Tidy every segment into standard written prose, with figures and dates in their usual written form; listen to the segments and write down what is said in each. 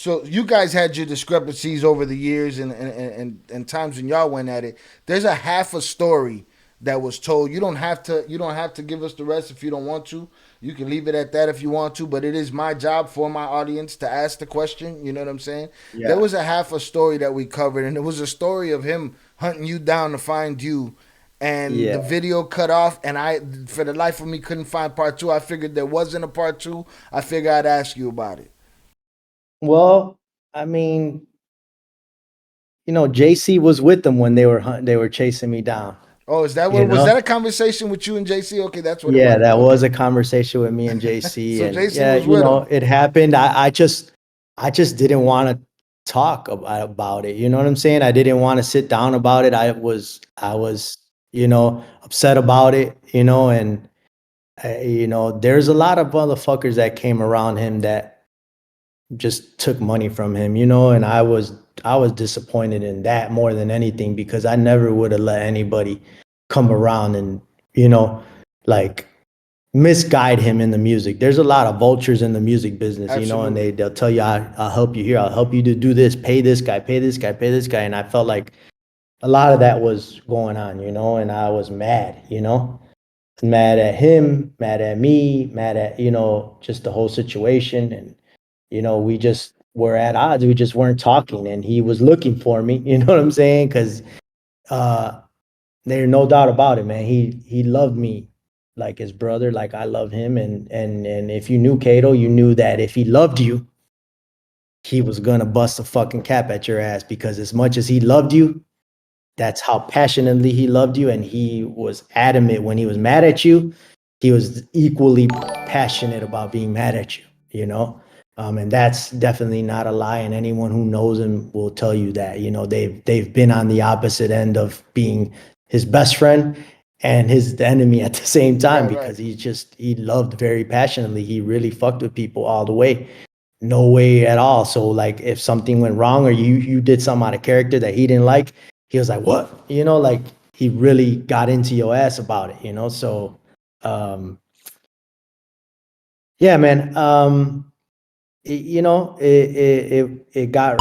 So you guys had your discrepancies over the years and times when y'all went at it. There's a half a story that was told. You don't have to give us the rest if you don't want to. You can leave it at that if you want to, but it is my job for my audience to ask the question. You know what I'm saying? There Yeah. was a half a story that we covered, and it was a story of him hunting you down to find you. And the Yeah. video cut off, and I, for the life of me, couldn't find part two. I figured there wasn't a part two. I figured I'd ask you about it. Well, I mean, JC was with them when they were chasing me down, Oh, is that you what was know? that a conversation with you and JC? Okay, that's what it Yeah, was. that was Okay, a conversation with me and JC, so and JC yeah, was with him. it happened. I just didn't want to talk about it. You know what I'm saying? I didn't want to sit down about it. I was upset about it, and there's a lot of motherfuckers that came around him that just took money from him, and I was disappointed in that more than anything because I never would have let anybody come around and, you know, like misguide him in the music. There's a lot of vultures in the music business, and Absolutely. they'll tell you, I'll help you here, I'll help you to do this, pay this guy, pay this guy, pay this guy. And I felt like a lot of that was going on, and I was mad, mad at him, mad at me, mad at, just the whole situation. And, we just were at odds. We just weren't talking. And he was looking for me, you know what I'm saying? Because uh, there's no doubt about it, man. He loved me like his brother, like I love him. And if you knew Kato, you knew that if he loved you, he was gonna bust a fucking cap at your ass because as much as he loved you, that's how passionately he loved you, and he was adamant when he was mad at you. He was equally passionate about being mad at you. You know, and that's definitely not a lie. And anyone who knows him will tell you that. They've been on the opposite end of being his best friend and his enemy at the same time Right, right. because he loved very passionately. He really fucked with people all the way. No way at all. So like if something went wrong or you did something out of character that he didn't like, he was like, "What?" Like he really got into your ass about it. So um yeah, man. It got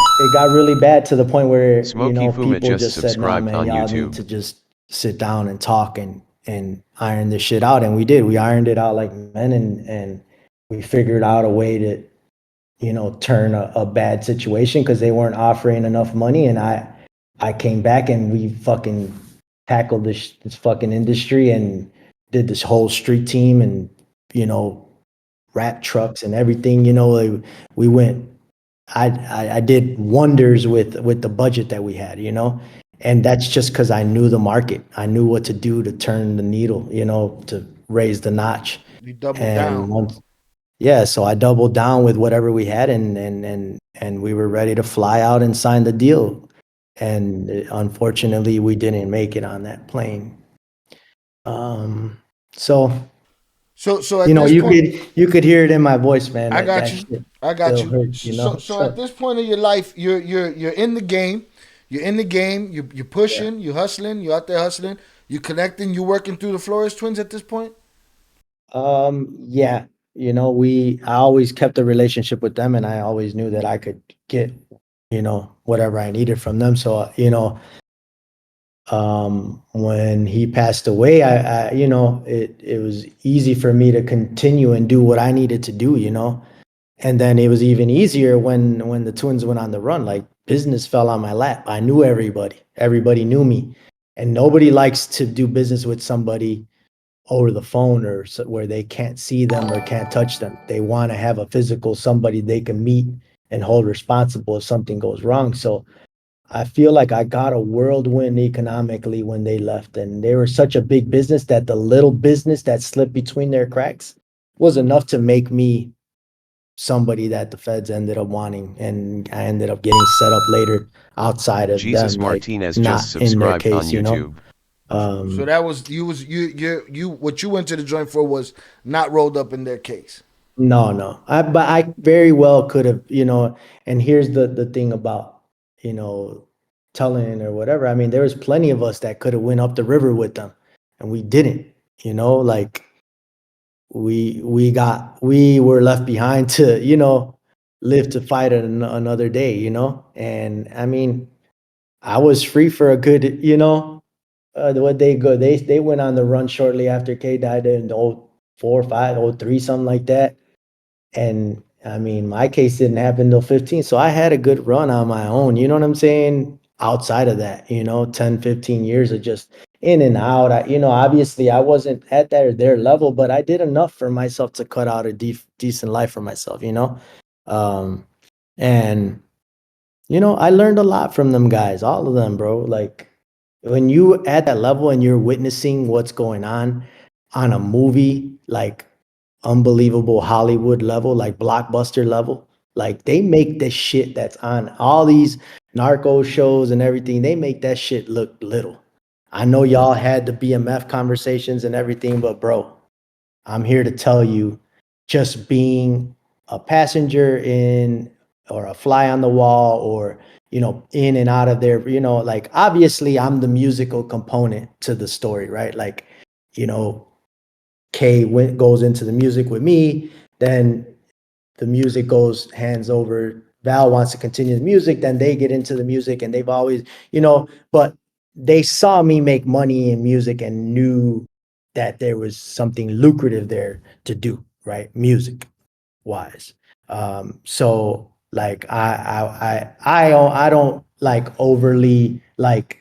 really bad to the point where, Smokey Fuma people just just said, "Nah, subscribed man, on y'all need YouTube. to just sit down and talk and iron this shit out." And we did. We ironed it out like men, and we figured out a way to turn a bad situation because they weren't offering enough money. And I came back and we fucking tackled this fucking industry and did this whole street team and, you know, rat trucks and everything. We went, I did wonders with the budget that we had, and that's just because I knew the market. I knew what to do to turn the needle, to raise the notch. You doubled And down. once yeah, so I doubled down with whatever we had, and we were ready to fly out and sign the deal. And unfortunately, we didn't make it on that plane. So So at this you point, could hear it in my voice, man. I That got you. shit I got still you. hurts. So at So this point of your life, you're in the game. You're in the game. You're yeah. pushing. You're hustling. You're out there hustling. You're connecting. You're working through the Flores twins at this point. Yeah. I always kept a relationship with them, and I always knew that I could get whatever I needed from them. So when he passed away, it was easy for me to continue and do what I needed to do. And then it was even easier when the twins went on the run. Like business fell on my lap. I knew everybody. Everybody knew me, and nobody likes to do business with somebody over the phone or where they can't see them or can't touch them. They want to have a physical somebody they can meet and hold responsible if something goes wrong. So I feel like I got a whirlwind economically when they left, and they were such a big business that the little business that slipped between their cracks was enough to make me somebody that the feds ended up wanting, and I ended up getting set up later outside of Jesus them, like Martinez just not in their subscribed on case. YouTube. So Um, that was you. What you went to the joint for was not rolled up in their case. no, no, but I very well could have. And here's the thing about you know telling or whatever. I mean, there was plenty of us that could have went up the river with them, and we didn't. Like we were left behind to live to fight another day, you know? And I mean, I was free for a good, you know, what they go, they went on the run shortly after K died in oh 04, 05, oh 03, something like that. And I mean, my case didn't happen till 15. So I had a good run on my own. You know what I'm saying? Outside of that, you know, 10, 15 years of just in and out. You know, obviously I wasn't at their level, but I did enough for myself to cut out a decent life for myself, you know? Um, and you know, I learned a lot from them guys, all of them, bro. Like when you at that level and you're witnessing what's going on a movie, like unbelievable Hollywood level, like blockbuster level, like they make the shit that's on all these narco shows and everything, they make that shit look little. I know y'all had the BMF conversations and everything, but bro, I'm here to tell you, just being a passenger in or a fly on the wall or, you know, in and out of there, you know, like obviously I'm the musical component to the story, right? Like, you know, goes into the music with me, then the music goes hands over. Val wants to continue the music, then they get into the music and they've always, you know, but they saw me make money in music and knew that there was something lucrative there to do, right? Music wise. So like I don't like overly like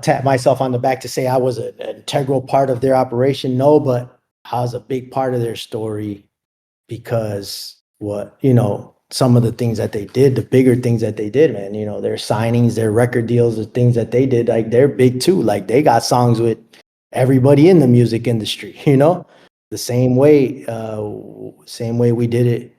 tap myself on the back to say I was an integral part of their operation. No, but I was a big part of their story because what you know some of the things that they did, the bigger things that they did, man, you know, their signings, their record deals, the things that they did, like they're big too. Like they got songs with everybody in the music industry, you know, the same way we did it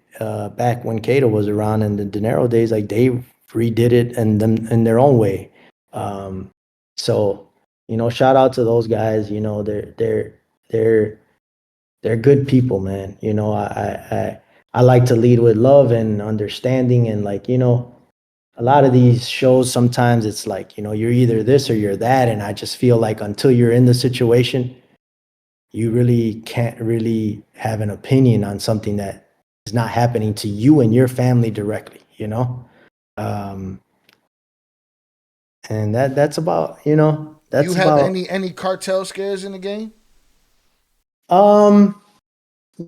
back when Cato was around in the dinero days. Like they redid it and them in their own way. um so you know, shout out to those guys. You know, they're they're good people, man. You know, I like to lead with love and understanding, and like, you know, a lot of these shows sometimes it's like, you know, you're either this or you're that, and I just feel like until you're in the situation, you really can't really have an opinion on something that is not happening to you and your family directly, you know? Um, and that's about, you know, You that's have about any cartel scares in the game? um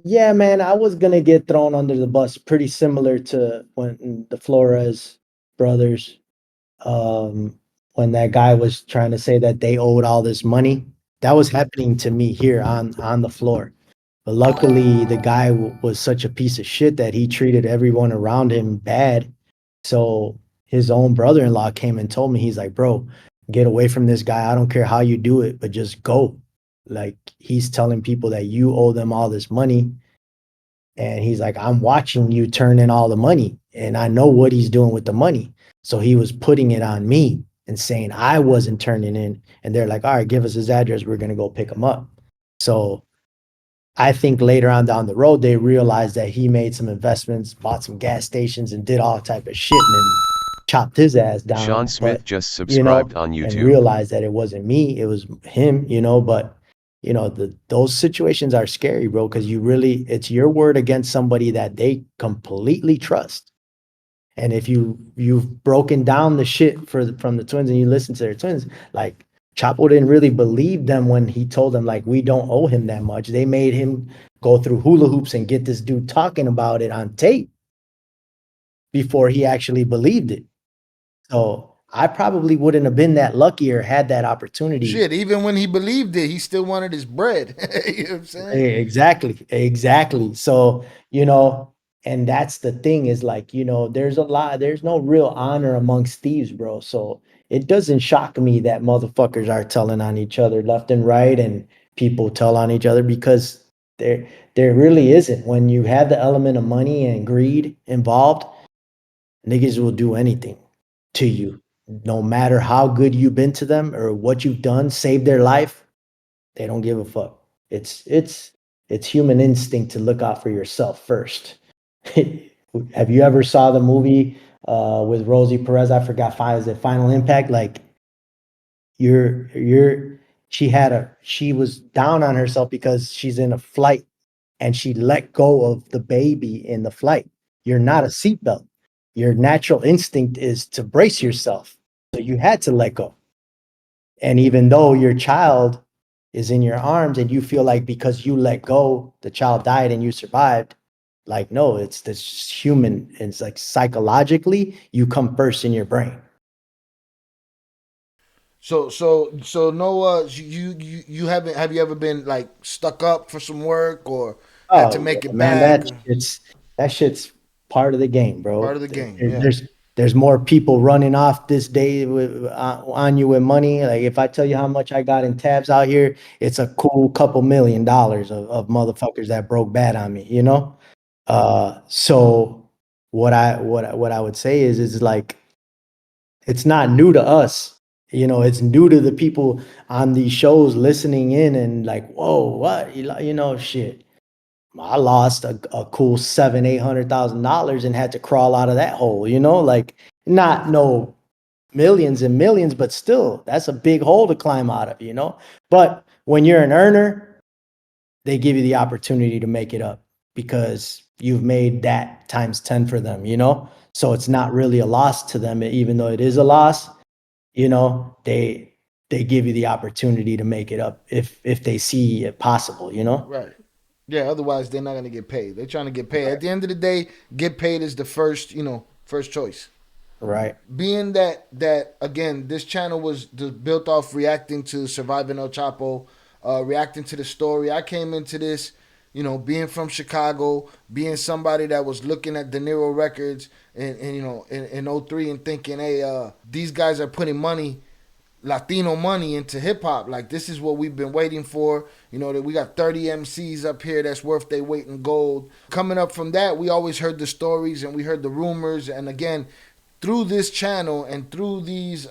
yeah, man, I was gonna get thrown under the bus pretty similar to when the Flores brothers, um, when that guy was trying to say that they owed all this money. That was happening to me here on the floor. But luckily, the guy was such a piece of shit that he treated everyone around him bad. So his own brother-in-law came and told me, he's like, bro, get away from this guy. I don't care how you do it, but just go. Like he's telling people that you owe them all this money, and he's like, I'm watching you turn in all the money and I know what he's doing with the money. So he was putting it on me and saying I wasn't turning in. And they're like, all right, give us his address. We're going to go pick him up. So I think later on down the road, they realized that he made some investments, bought some gas stations, and did all type of shit, and then chopped his ass Sean down. But Smith just you know, subscribed on and YouTube. realized that it wasn't me, it was him. You know, but you know, those situations are scary, bro, because you really it's your word against somebody that they completely trust. And if you've broken down the shit from the twins and you listen to their twins, like Chapo didn't really believe them when he told them like we don't owe him that much. They made him go through hula hoops and get this dude talking about it on tape before he actually believed it. So I probably wouldn't have been that lucky or had that opportunity. Shit, even when he believed it, he still wanted his bread. You know what I'm saying? Exactly, exactly. So, you know, and that's the thing is like, you know, there's no real honor amongst thieves, bro. So it doesn't shock me that motherfuckers are telling on each other left and right and people tell on each other because there really isn't. When you have the element of money and greed involved, niggas will do anything to you. No matter how good you've been to them or what you've done, saved their life, they don't give a fuck. It's human instinct to look out for yourself first. Have you ever saw the movie with Rosie Perez? I forgot, is it Final Impact? Like you're she was down on herself because she's in a flight and she let go of the baby in the flight. You're not a seatbelt. Your natural instinct is to brace yourself. So you had to let go. And even though your child is in your arms and you feel like because you let go, the child died and you survived, like, no, it's this human. It's like psychologically, you come first in your brain. So Noah, you haven't have you ever been like stuck up for some work or had to Oh make yeah, it man, back? that shit's part of the game, Part bro. of the game, yeah. There's more people running off this day with, on you with money. Like if I tell you how much I got in tabs out here, it's a cool couple $1 million of motherfuckers that broke bad on me, you know? So what I would say is like it's not new to us. You know, it's new to the people on these shows listening in and like, whoa, what? You know, shit. I lost a cool seven, $800,000 and had to crawl out of that hole, you know, like not no millions and millions, but still that's a big hole to climb out of, you know. But when you're an earner, they give you the opportunity to make it up because you've made that times 10 for them, you know. So it's not really a loss to them, even though it is a loss, you know, they give you the opportunity to make it up if they see it possible, you know. Right. Yeah, otherwise they're not gonna get paid. They're trying to get paid. At the end of the day, get paid is the first, first choice. Right. Being that again, this channel was built off reacting to Surviving El Chapo, reacting to the story. I came into this, being from Chicago, being somebody that was looking at De Niro records and in '03 and thinking, hey, these guys are putting money Latino money into hip hop. Like this is what we've been waiting for. That we got 30 MCs up here that's worth their weight in gold. Coming up from that, we always heard the stories and we heard the rumors. And again, through this channel and through these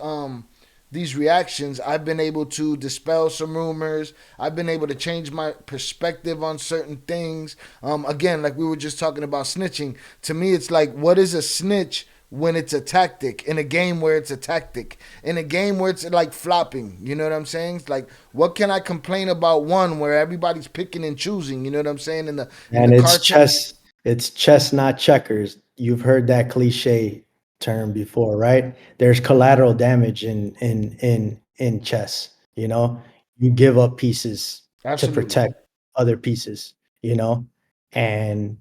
reactions, I've been able to dispel some rumors. I've been able to change my perspective on certain things. Again, like we were just talking about snitching. To me, it's like, what is a snitch when it's a tactic in a game where it's a tactic in a game where it's like flopping, you know what I'm saying? It's like, what can I complain about one where everybody's picking and choosing, you know what I'm saying, in the And cartel. it's chess, not checkers. You've heard that cliche term before, right? There's collateral damage in chess, you know? You give up pieces to Absolutely. protect other pieces, you know? And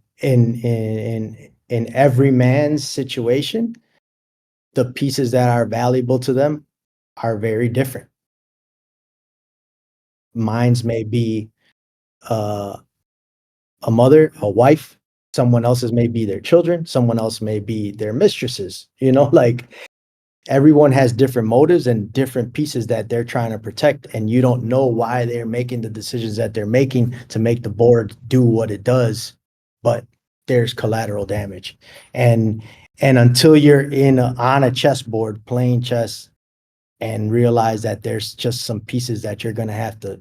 in every man's situation, the pieces that are valuable to them are very different. Mines may be uh a mother, a wife, someone else's may be their children, someone else may be their mistresses, you know, like everyone has different motives and different pieces that they're trying to protect. And you don't know why they're making the decisions that they're making to make the board do what it does, but there's collateral damage. And until you're on a chessboard playing chess and realize that there's just some pieces that you're going to have to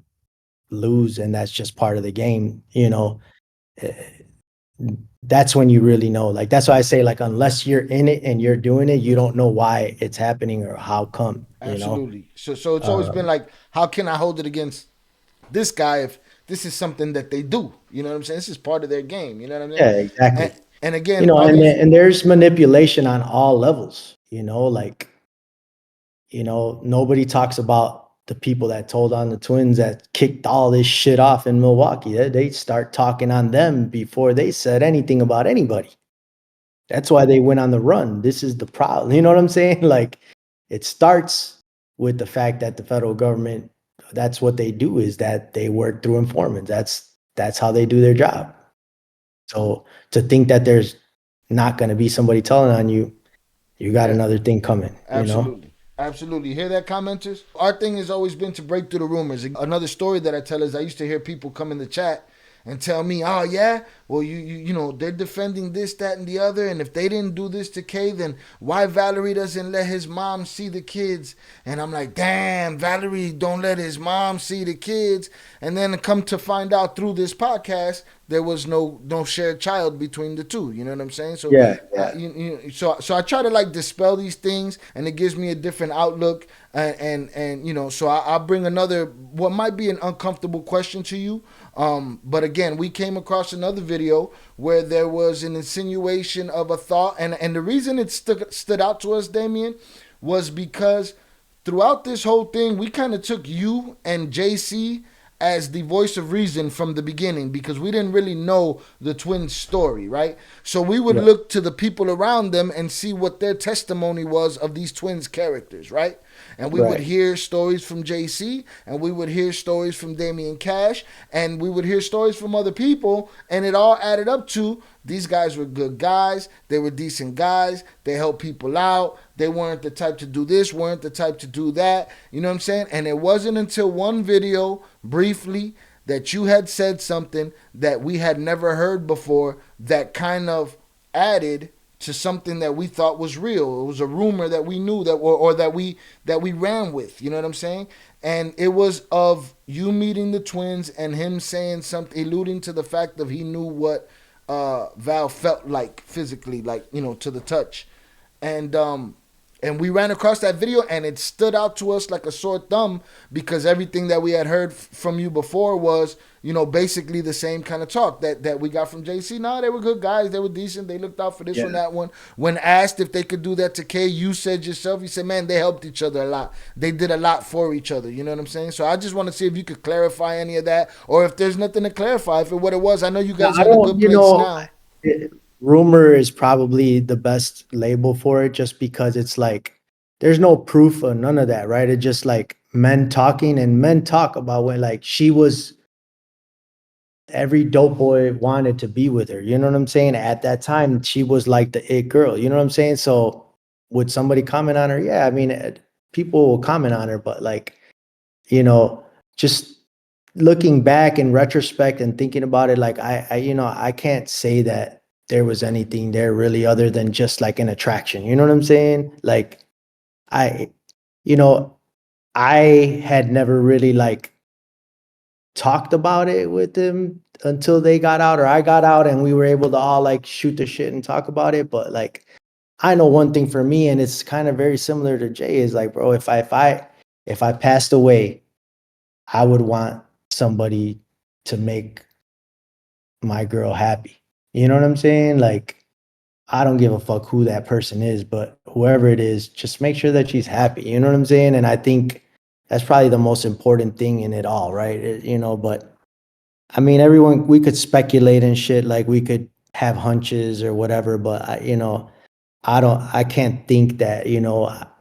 lose and that's just part of the game, you know, eh, that's when you really know. Like that's why I say, like, unless you're in it and you're doing it, you don't know why it's happening or how come, you know. Absolutely. So it's always been Um, like, how can I hold it against this guy if this is something that they do? You know what I'm saying? This is part of their game. You know what I'm saying? yeah, And exactly. and You again, know, all these. and there's manipulation on all levels, you know, like, you know, nobody talks about the people that told on the twins that kicked all this shit off in Milwaukee. They start talking on them before they said anything about anybody. That's why they went on the run. This is the problem. You know what I'm saying? Like it starts with the fact that the federal government, that's what they do, is that they work through informants. That's how they do their job. So to think that there's not going to be somebody telling on you, you got Yeah. another thing coming, you know? Absolutely. Absolutely. Hear that, commenters? Our thing has always been to break through the rumors. Another story that I tell is I used to hear people come in the chat and tell me, oh, yeah, well, they're defending this, that, and the other. And if they didn't do this to Kay, then why Valerie doesn't let his mom see the kids? And I'm like, damn, Valerie don't let his mom see the kids. And then come to find out through this podcast, there was no shared child between the two. You know what I'm saying? So, Yeah, yeah. so I try to like dispel these things, and it gives me a different outlook. So I'll bring another what might be an uncomfortable question to you. But again, we came across another video where there was an insinuation of a thought, and the reason it stood out to us, Damien, was because throughout this whole thing, we kind of took you and JC as the voice of reason from the beginning because we didn't really know the twins' story, right? So we would Right. look to the people around them and see what their testimony was of these twins' characters, right? And we would Right. hear stories from JC, and we would hear stories from Damien Cash, and we would hear stories from other people, and it all added up to these guys were good guys. They were decent guys. They helped people out. They weren't the type to do this, weren't the type to do that. You know what I'm saying? And it wasn't until one video, briefly, that you had said something that we had never heard before that kind of added to something that we thought was real. It was a rumor that we knew that or that we ran with. You know what I'm saying? And it was of you meeting the twins and him saying something, alluding to the fact of he knew what Val felt like physically, like to the touch, and we ran across that video and it stood out to us like a sore thumb because everything that we had heard from you before was basically the same kind of talk that we got from JC. No, they were good guys, they were decent, they looked out for this Yeah. one, that one. When asked if they could do that to K, you said yourself, you said, man, they helped each other a lot, they did a lot for each other. You know what I'm saying? So I just want to see if you could clarify any of that, or if there's nothing to clarify for what it was. I know you No, guys I are in a don't, good place now. rumor is probably the best label for it just because it's like there's no proof or none of that, right? It's just like men talking and men talk about when like she was every dope boy wanted to be with her. You know what I'm saying? At that time, she was like the it girl. You know what I'm saying? So would somebody comment on her? Yeah, I mean, people will comment on her, but like, you know, just looking back in retrospect and thinking about it, like I can't say that there was anything there really other than just like an attraction. You know what I'm saying? Like I, you know, I had never really like talked about it with them until they got out or I got out and we were able to all like shoot the shit and talk about it. But like I know one thing for me, and it's kind of very similar to Jay, is like, bro, if I passed away, I would want somebody to make my girl happy. You know what I'm saying? Like, I don't give a fuck who that person is, but whoever it is, just make sure that she's happy. You know what I'm saying? And I think that's probably the most important thing in it all, right? But I mean, everyone, we could speculate and shit, like we could have hunches or whatever, but I can't think that,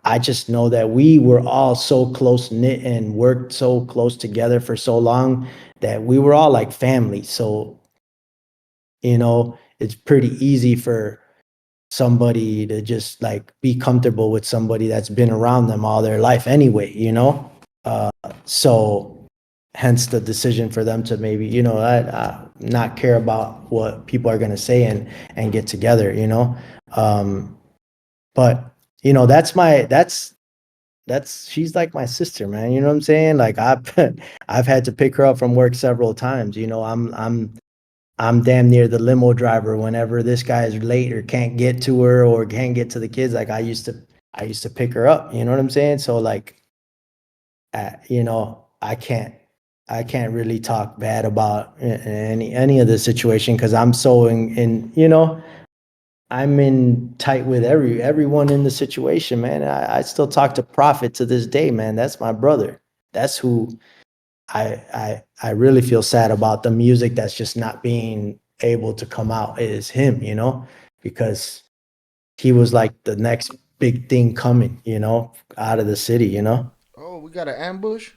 I just know that we were all so close knit and worked so close together for so long that we were all like family. So, it's pretty easy for somebody to just like be comfortable with somebody that's been around them all their life anyway, Uh, so hence the decision for them to maybe, not care about what people are going to say and get together. Um, but that's she's like my sister, man. You know what I'm saying? Like I've had to pick her up from work several times. I'm damn near the limo driver whenever this guy is late or can't get to her or can't get to the kids. Like I used to pick her up. You know what I'm saying? So like, I can't really talk bad about any of the situation because I'm so I'm in tight with everyone in the situation, man. I still talk to Prophet to this day, man. That's my brother. That's who I really feel sad about the music that's just not being able to come out is him, because he was like the next big thing coming, out of the city. Oh, we got an ambush.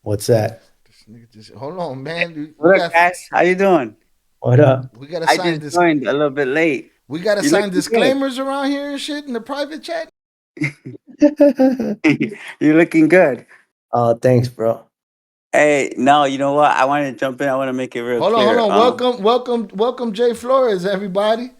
What's that? This nigga just hold on, man. We What up, got guys? How you doing? What up? we got to I sign just this. joined a little bit late. We got to You sign looking good. disclaimers around here and shit in the private chat. You're looking good. Oh, thanks, bro. Hey, no, you know what? I want to jump in. I want to make it real Hold on, hold clear. on. Welcome, welcome, welcome, Jay Flores, everybody.